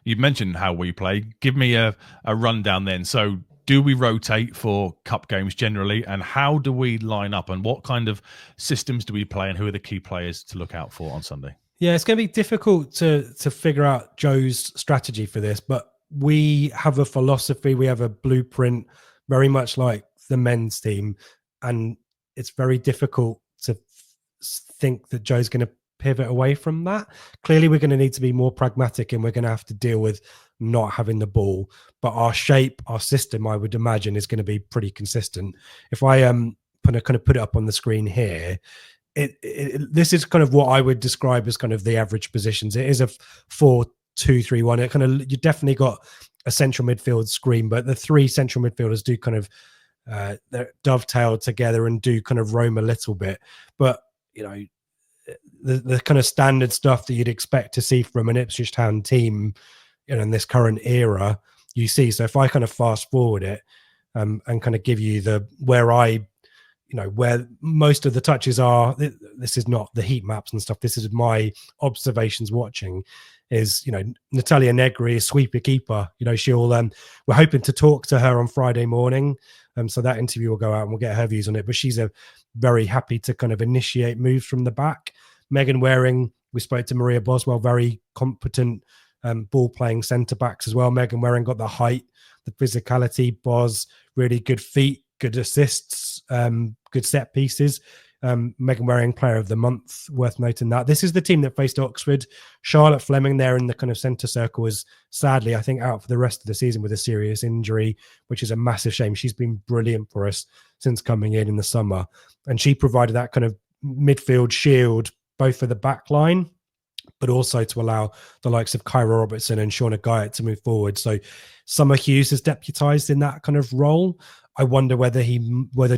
You've mentioned how we play. Give me a rundown then. So do we rotate for cup games generally, and how do we line up, and what kind of systems do we play, and who are the key players to look out for on Sunday? Yeah, it's going to be difficult to figure out Joe's strategy for this, but we have a philosophy, we have a blueprint, very much like the men's team, and it's very difficult to think that Joe's going to pivot away from that. Clearly, we're going to need to be more pragmatic, and we're going to have to deal with not having the ball. But our shape, our system, I would imagine, is going to be pretty consistent. If I put it up on the screen here, this is kind of what I would describe as kind of the average positions. It is a 4-2-3-1. It kind of, you definitely got a central midfield screen, but the three central midfielders do kind of they're dovetailed together and do kind of roam a little bit. But the kind of standard stuff that you'd expect to see from an Ipswich Town team, in this current era, you see. So if I kind of fast forward it and kind of give you where most of the touches are, this is not the heat maps and stuff. This is my observations watching. Is Natalia Negri, sweeper keeper. She'll we're hoping to talk to her on Friday morning. So that interview will go out and we'll get her views on it. But she's very happy to kind of initiate moves from the back. Megan Waring, we spoke to Maria Boswell, very competent ball playing centre backs as well. Megan Waring got the height, the physicality. Bos, really good feet, good assists, good set pieces. Megan Waring, player of the month, worth noting that. This is the team that faced Oxford. Charlotte Fleming there in the kind of centre circle was sadly, I think, out for the rest of the season with a serious injury, which is a massive shame. She's been brilliant for us since coming in the summer. And she provided that kind of midfield shield, both for the back line, but also to allow the likes of Kyra Robertson and Shauna Guyett to move forward. So Summer Hughes is deputised in that kind of role. I wonder whether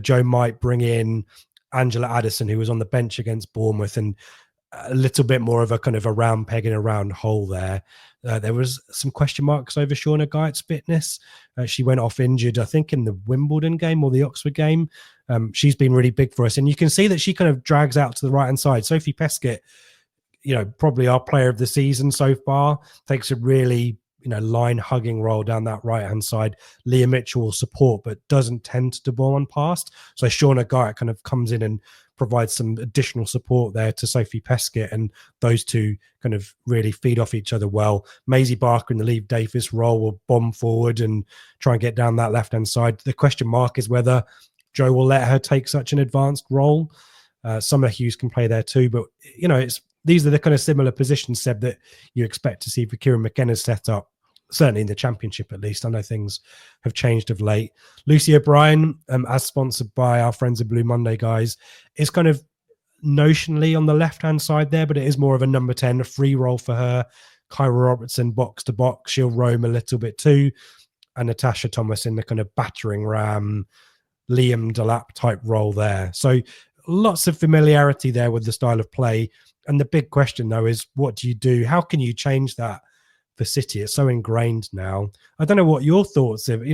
Joe might bring in Angela Addison, who was on the bench against Bournemouth, and a little bit more of a kind of a round peg in a round hole there. There was some question marks over Shauna Guyett's fitness. She went off injured, I think, in the Wimbledon game or the Oxford game. She's been really big for us. And you can see that she kind of drags out to the right-hand side. Sophie Peskett, probably our player of the season so far, takes a really line hugging role down that right hand side. Leah Mitchell will support, but doesn't tend to ball on past. So Shauna Guyatt kind of comes in and provides some additional support there to Sophie Peskett, and those two kind of really feed off each other well. Maisie Barker in the Lee Davis role will bomb forward and try and get down that left hand side. The question mark is whether Jo will let her take such an advanced role. Summer Hughes can play there too, but these are the kind of similar positions, Seb, that you expect to see for Kieran McKenna's set up, certainly in the Championship at least. I know things have changed of late. Lucy O'Brien, as sponsored by our friends at Blue Monday guys, is kind of notionally on the left-hand side there, but it is more of a number 10, a free role for her. Kyra Robertson, box to box, she'll roam a little bit too. And Natasha Thomas in the kind of battering ram, Liam Delap type role there. So lots of familiarity there with the style of play. And the big question, though, is what do you do? How can you change that for City? It's so ingrained now. I don't know what your thoughts are.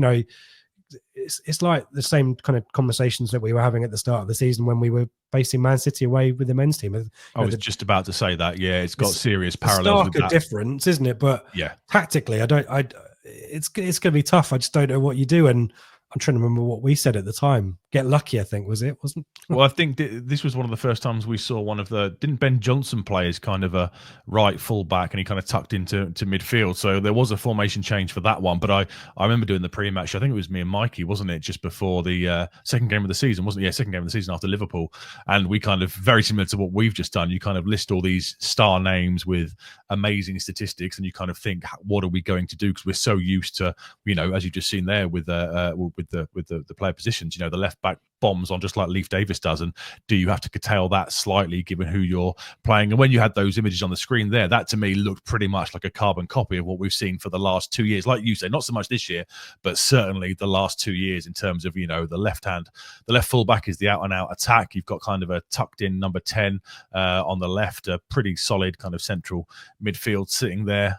It's like the same kind of conversations that we were having at the start of the season when we were facing Man City away with the men's team. I was just about to say that. Yeah, it's got serious parallels with that. Difference, isn't it? But yeah, tactically, it's going to be tough. I just don't know what you do. And I'm trying to remember what we said at the time. Get lucky, I think, wasn't? Well, I think this was one of the first times we saw didn't Ben Johnson play as kind of a right full back, and he kind of tucked into midfield. So there was a formation change for that one. But I remember doing the pre-match. I think it was me and Mikey, wasn't it? Just before the second game of the season, wasn't it? Yeah, second game of the season after Liverpool. And we kind of, very similar to what we've just done, you kind of list all these star names with amazing statistics, and you kind of think, what are we going to do? Because we're so used to, as you've just seen there with the player positions, the left back bombs on just like Leif Davis does, and do you have to curtail that slightly given who you're playing? And when you had those images on the screen there, that to me looked pretty much like a carbon copy of what we've seen for the last 2 years, like you say, not so much this year, but certainly the last 2 years in terms of the left full back is the out and out attack. You've got kind of a tucked in number 10 on the left, a pretty solid kind of central midfield sitting there.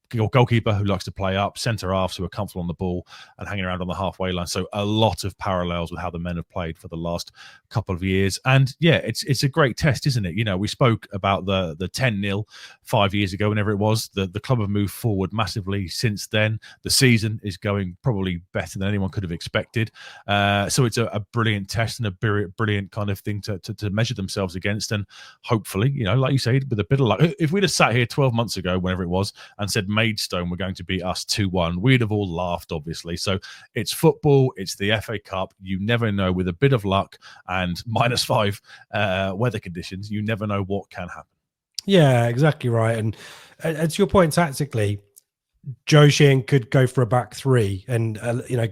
Goalkeeper who likes to play up, centre halves who are comfortable on the ball and hanging around on the halfway line. So a lot of parallels with how the men have played for the last couple of years. And yeah, it's a great test, isn't it? We spoke about the 10-0 5 years ago, whenever it was. The club have moved forward massively since then. The season is going probably better than anyone could have expected. So it's a brilliant test and a brilliant kind of thing to measure themselves against. And hopefully, like you say, with a bit of luck, if we'd have sat here 12 months ago, whenever it was, and said Maidstone were going to beat us 2-1, we'd have all laughed, obviously. So it's football, it's the FA Cup. You never know, with a bit of luck and -5 weather conditions, you never know what can happen. Yeah, exactly right. And to your point, tactically, Jo Sheehan could go for a back three and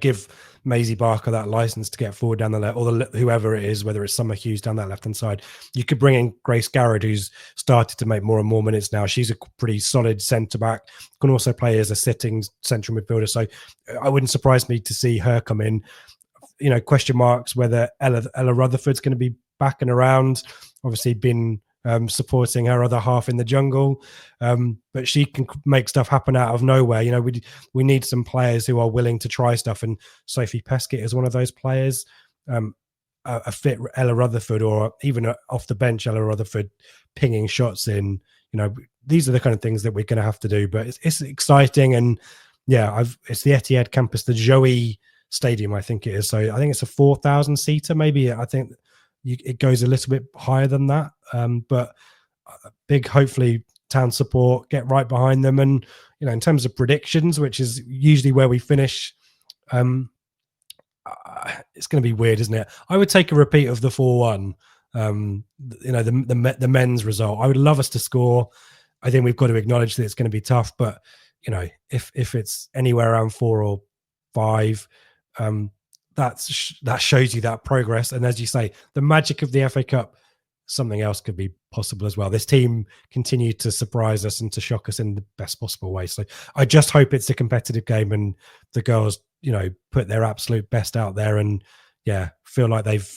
give Maisie Barker that license to get forward down the left, or whoever it is, whether it's Summer Hughes down that left hand side. You could bring in Grace Garrett, who's started to make more and more minutes now. She's a pretty solid centre back, can also play as a sitting central midfielder. So I wouldn't surprise me to see her come in. Question marks whether Ella Rutherford's going to be back and around. Obviously been supporting her other half in the jungle, but she can make stuff happen out of nowhere. We need some players who are willing to try stuff, and Sophie Peskett is one of those players. A fit Ella Rutherford, or even off the bench Ella Rutherford pinging shots in. These are the kind of things that we're going to have to do, but it's exciting. And yeah, it's the Etihad campus, the Joey Stadium, I think it is. So I think it's a 4,000 seater, maybe. I think it goes a little bit higher than that, but big, hopefully, town support, get right behind them. And in terms of predictions, which is usually where we finish, it's going to be weird, isn't it? I would take a repeat of the 4-1, the men's result. I would love us to score. I think we've got to acknowledge that it's going to be tough, but if it's anywhere around 4 or 5, that shows you that progress. And as you say, the magic of the FA Cup, something else could be possible as well. This team continue to surprise us and to shock us in the best possible way. So I just hope it's a competitive game and the girls, put their absolute best out there and feel like they've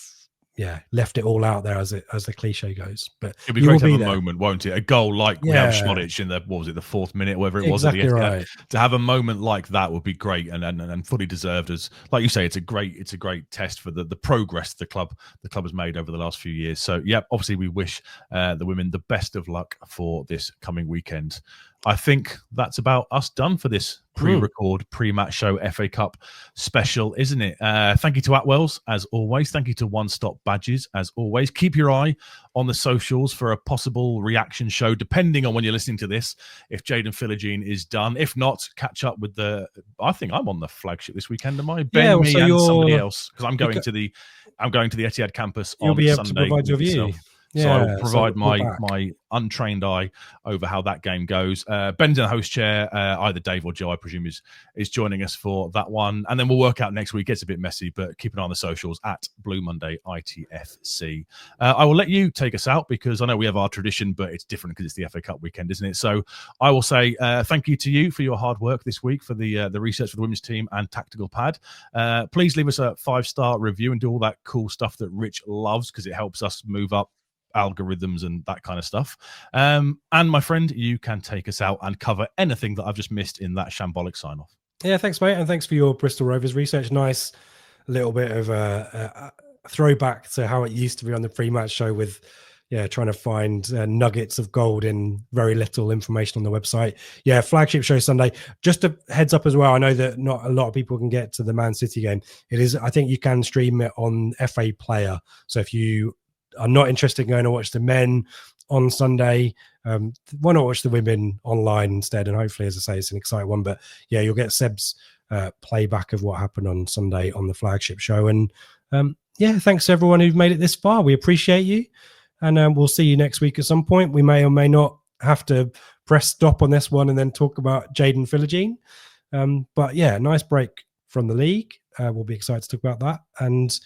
left it all out there, as the cliche goes. But it'll be great to have a moment, won't it? A goal like we have Schmodic in the 4th minute, whatever it was. Exactly right. To have a moment like that would be great and fully deserved. As like you say, it's a great test for the progress the club has made over the last few years. So obviously we wish the women the best of luck for this coming weekend I think that's about us done for this pre-record, pre-match show FA Cup special, isn't it? Thank you to Atwells, as always. Thank you to One Stop Badges, as always. Keep your eye on the socials for a possible reaction show, depending on when you're listening to this, if Jayden Philogene is done. If not, catch up with I think I'm on the flagship this weekend, am I? Ben, me, and somebody else, because I'm going to the Etihad campus on Sunday. You'll be able to provide your view. So I will provide my untrained eye over how that game goes. Ben's in the host chair. Either Dave or Joe, I presume, is joining us for that one. And then we'll work out next week. It's a bit messy, but keep an eye on the socials at Blue Monday ITFC. I will let you take us out because I know we have our tradition, but it's different because it's the FA Cup weekend, isn't it? So I will say thank you to you for your hard work this week for the research for the women's team and Tactical Pad. Please leave us a 5-star review and do all that cool stuff that Rich loves because it helps us move up algorithms and that kind of stuff. And my friend, you can take us out and cover anything that I've just missed in that shambolic sign off. Yeah, thanks, mate. And thanks for your Bristol Rovers research. Nice little bit of a throwback to how it used to be on the pre-match show with, trying to find nuggets of gold in very little information on the website. Yeah, flagship show Sunday. Just a heads up as well. I know that not a lot of people can get to the Man City game. I think you can stream it on FA Player. So if you are not interested in going to watch the men on Sunday, why not watch the women online instead? And hopefully, as I say, it's an exciting one. But yeah, you'll get Seb's playback of what happened on Sunday on the flagship show. And thanks to everyone who've made it this far. We appreciate you. And we'll see you next week at some point. We may or may not have to press stop on this one and then talk about Jayden Philogene. But yeah, nice break from the league. We'll be excited to talk about that. And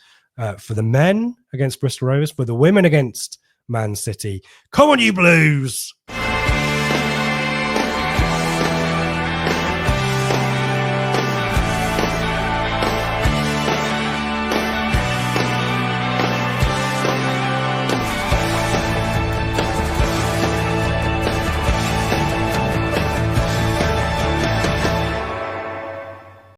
for the men against Bristol Rovers, for the women against Man City. Come on, you Blues!